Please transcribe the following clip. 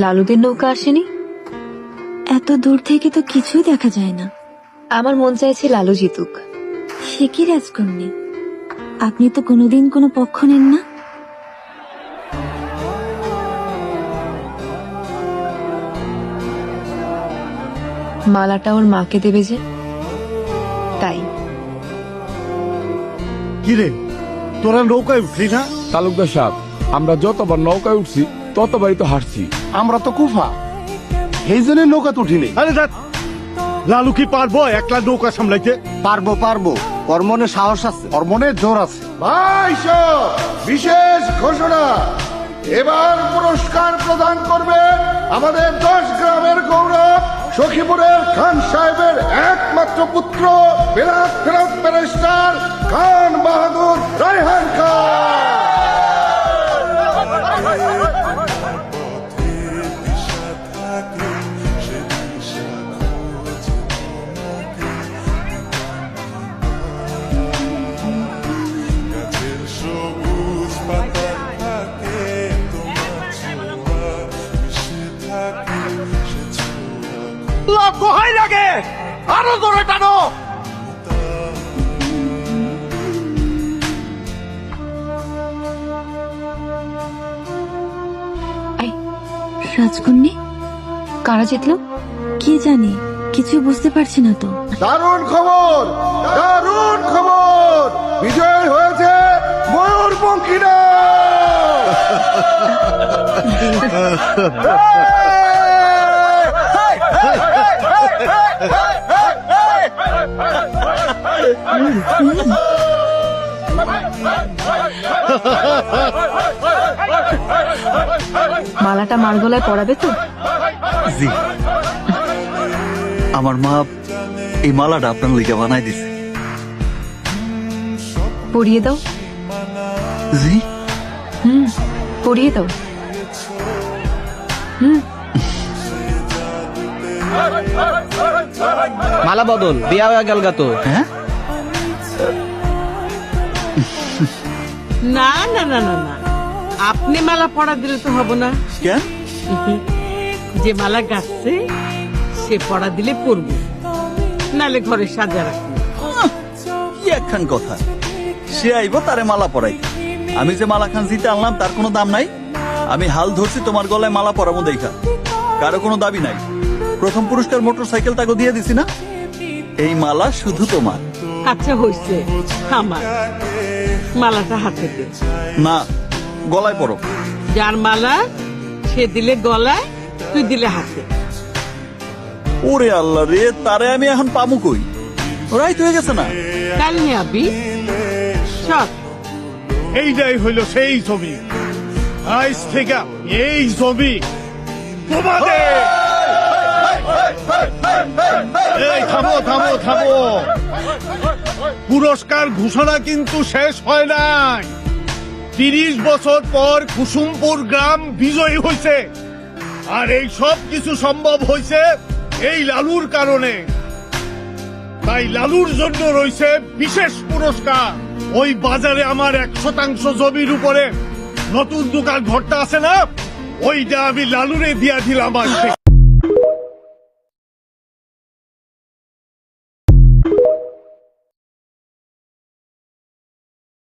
লালুদের নৌকা আসেনি? এত দূর থেকে তো কিছুই দেখা যায় না। আমার মন চাইছে লালু জিতুক। সে কি রাজকন্যা, আপনি তো কোনোদিন কোনো পক্ষ নেন না। মালাটা ওর মাকে দেবে যে, তাই। কিরে, তোরা নৌকায় উঠলি না? তালুকদার সাহেব, আমরা যতবার নৌকায় উঠছি ততবারই তো হারছি। আমরা তো কুফা, এই জন্য নৌকা তো উঠিনি। আরে দেখ, লালু কি পারবো একলা নৌকা সামলাইতে? পারবো পারবো, ওর মনে সাহস আছে, ওর মনে জোর আছে। বিশেষ ঘোষণা, এবার পুরস্কার প্রদান করবে আমাদের 10 গ্রামের গৌরব সখীপুরের খান সাহেবের একমাত্র পুত্র বেলাত ব্যারিস্টার খান বাহাদুর রায়হান খান। কোহাই লাগে, আরো জোরে টানো। রাজকন্যা কারা জিতলো? কি জানি, কিছু বুঝতে পারছি না তো। দারুণ খবর, দারুণ খবর, বিজয় হয়েছে ময়ূরপঙ্খীরা। মালাটা মার গলায় পড়াবে তো? জি, আমার মা এই মালাটা আপনার লিগে বানাই দিছে। পরিয়ে দাও। জি, পরিয়ে দাও। মালা বদল, বিয়া হয়ে গেল গা তো। হ্যাঁ, না না না না না, আপনি মালা পড়া দিলে তো হবো না। কেন? যে মালা গাচ্ছে সে পড়া দিলে পড়বো, নালে ঘরে সাজা রাখবো। কি একখান কথা, সে আইব তারে মালা পরাই। আমি যে মালা খান জিতে আনলাম তার কোনো দাম নাই। আমি হাল ধরছি তোমার গলায় মালা পরাবো দেখা, কারো কোনো দাবি নাই। প্রথম পুরস্কার মোটর সাইকেল তাকে দিয়ে দিছি না, এই মালা শুধু তোমার। আচ্ছা হইছে, আমার মালাটা হাতে দে। না, গলায় পরো। যার মালা সে দিলে গলায়, তুই দিলে হাতে। ওরে আল্লাহ রে, তারে আমি এখন পামু কই? রাইত হয়ে গেছে না? কাল নিয়ে আবি সব। এইটাই হইল সেই ছবি। আজ থেকে এই ছবি তোমাদের। এই থামো থামো থামো, পুরস্কার ঘোষণা কিন্তু শেষ হয় নাই। 30 বছর পর কুসুমপুর গ্রাম বিজয়ী হয়েছে, আর এই সব কিছু সম্ভব হয়েছে এই লালুর কারণে। তাই লালুর জন্য রয়েছে বিশেষ পুরস্কার। ওই বাজারে আমার 100% জমির উপরে নতুন দোকান ঘরটা আছে না, ওইটা আমি লালুরে দিয়া দিলাম আজকে।